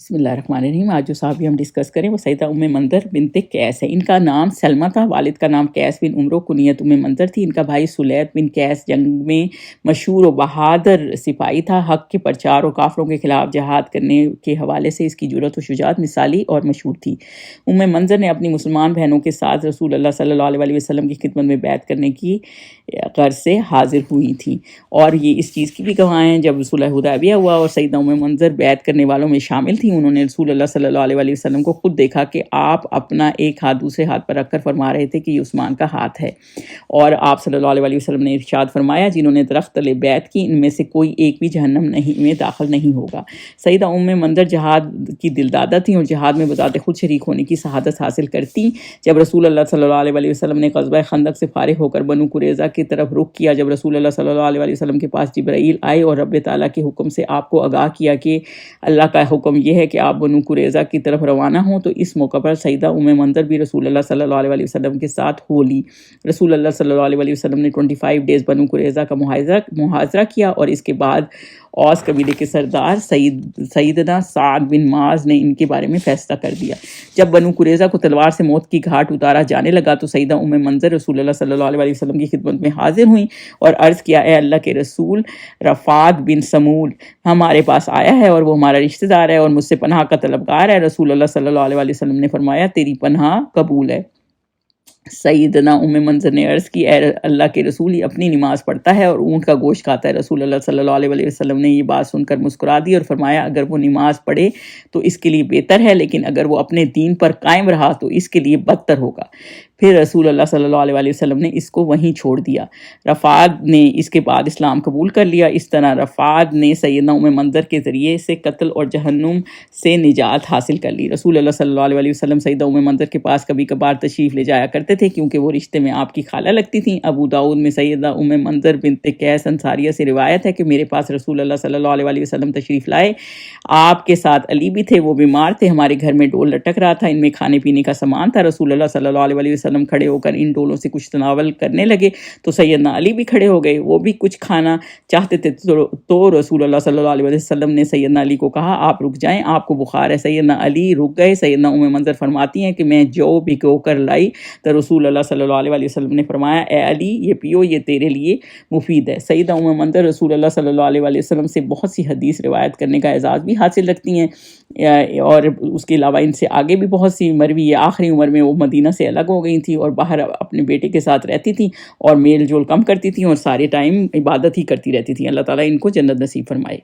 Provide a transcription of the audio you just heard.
بسم اللہ الرحمن الرحیم۔ آج جو صحابی ہم ڈسکس کریں وہ سیدہ منظر بنت قیس ہے۔ ان کا نام سلمہ تھا، والد کا نام قیس بن عمرو، کنیت منظر تھی۔ ان کا بھائی سلیط بن قیس جنگ میں مشہور و بہادر سپاہی تھا۔ حق کے پرچار اور کافروں کے خلاف جہاد کرنے کے حوالے سے اس کی جرأت و شجاعت مثالی اور مشہور تھی۔ منظر نے اپنی مسلمان بہنوں کے ساتھ رسول اللہ صلی اللہ علیہ وسلم کی خدمت میں بیعت کرنے کی غرض سے حاضر ہوئی تھیں، اور یہ اس چیز کی بھی گواہ ہیں جب صلح حدیبیہ ہوا اور سیدہ منظر بیعت کرنے والوں میں شامل تھیں، انہوں نے رسول اللہ صلی اللہ علیہ وسلم کو خود دیکھا کہ آپ اپنا ایک ہاتھ دوسرے ہاتھ پر رکھ کر فرما رہے تھے کہ یہ عثمان کا ہاتھ ہے، اور آپ صلی اللہ علیہ وسلم نے ارشاد فرمایا جنہوں نے درخت تلے بیعت کی ان میں سے کوئی ایک بھی جہنم میں داخل نہیں ہوگا۔ سیدہ منظر جہاد کی دلدادہ تھیں اور جہاد میں بذات خود شریک ہونے کی شہادت حاصل کرتی۔ جب رسول اللہ صلی اللہ علیہ وسلم نے غزوہ خندق سے فارغ ہو کر بنو قریظہ کی طرف رخ کیا، جب رسول اللہ صلی اللہ علیہ وسلم کے پاس جبرائیل آئے اور رب تعالیٰ کے حکم سے آپ کو آگاہ کیا کہ اللہ کا حکم یہ ہے کہ آپ بنو قریظہ کی طرف روانہ ہوں، تو اس موقع پر سیدہ منظر بھی رسول اللہ صلی اللہ علیہ وسلم کے ساتھ ہو لی۔ رسول اللہ صلی اللہ علیہ وسلم نے 25 ڈیز بنو قریظہ کا محاصرہ کیا، اور اس کے بعد اوس قبیلے کے سردار سیدنا سعد بن معاذ نے ان کے بارے میں فیصلہ کر دیا۔ جب بنو قریظہ کو تلوار سے موت کی گھاٹ اتارا جانے لگا تو سیدہ منظر رسول اللہ صلی اللہ علیہ وسلم کی خدمت میں حاضر ہوئیں اور عرض کیا، اے اللہ کے رسول، رفاعت بن سمول ہمارے پاس آیا ہے اور وہ ہمارا رشتہ دار ہے اور مجھ سے پناہ کا طلبگار ہے۔ رسول اللہ صلی اللہ علیہ وسلم نے فرمایا، تیری پناہ قبول ہے۔ سیدنا منظر نے عرض کی، اے اللہ کے رسول، یہ اپنی نماز پڑھتا ہے اور اونٹ کا گوشت کھاتا ہے۔ رسول اللہ صلی اللہ علیہ وسلم نے یہ بات سن کر مسکرا دی اور فرمایا، اگر وہ نماز پڑھے تو اس کے لیے بہتر ہے، لیکن اگر وہ اپنے دین پر قائم رہا تو اس کے لیے بدتر ہوگا۔ پھر رسول اللہ صلی اللہ علیہ وسلم نے اس کو وہیں چھوڑ دیا۔ رفاعت نے اس کے بعد اسلام قبول کر لیا۔ اس طرح رفاعت نے سیدنا منظر کے ذریعے سے قتل اور جہنم سے نجات حاصل کر لی۔ رسول اللہ صلی اللہ علیہ وسلم سیدہ منظر کے پاس کبھی کبھار تشریف لے جایا کرتے تھے کیونکہ وہ رشتے میں آپ کی خالہ لگتی تھیں۔ ابو داؤد میں سیدہ منظر بنت قیس انصاریہ سے روایت ہے کہ میرے پاس رسول اللہ صلی اللہ علیہ وسلم تشریف لائے، آپ کے ساتھ علی بھی تھے، وہ بیمار تھے، ہمارے گھر میں ڈول لٹک رہا تھا، ان میں کھانے پینے کا سامان تھا۔ رسول اللہ صلی اللہ علیہ وسلم کھڑے ہو کر ان ڈولوں سے کچھ تناول کرنے لگے تو سیدنا علی بھی کھڑے ہو گئے، وہ بھی کچھ کھانا چاہتے تھے تو رسول اللہ صلی اللہ علیہ وسلم نے سیدنا علی کو کہا، آپ رک جائیں، آپ کو بخار ہے۔ سیدنا علی رک گئے۔ سیدنا منظر فرماتی ہیں کہ میں جو بھگو کر لائی تو رسول اللہ صلی اللہ علیہ وسلم نے فرمایا، اے علی یہ پیو، یہ تیرے لیے مفید ہے۔ سیدہ منظر رسول اللہ صلی اللہ علیہ وسلم سے بہت سی حدیث روایت کرنے کا اعزاز بھی حاصل رکھتی ہیں، اور اس کے علاوہ ان سے آگے بھی بہت سی مروی ہے۔ آخری عمر میں وہ مدینہ سے الگ ہو گئی تھیں اور باہر اپنے بیٹے کے ساتھ رہتی تھیں اور میل جول کم کرتی تھیں اور سارے ٹائم عبادت ہی کرتی رہتی تھیں۔ اللہ تعالیٰ ان کو جنت نصیب فرمائے۔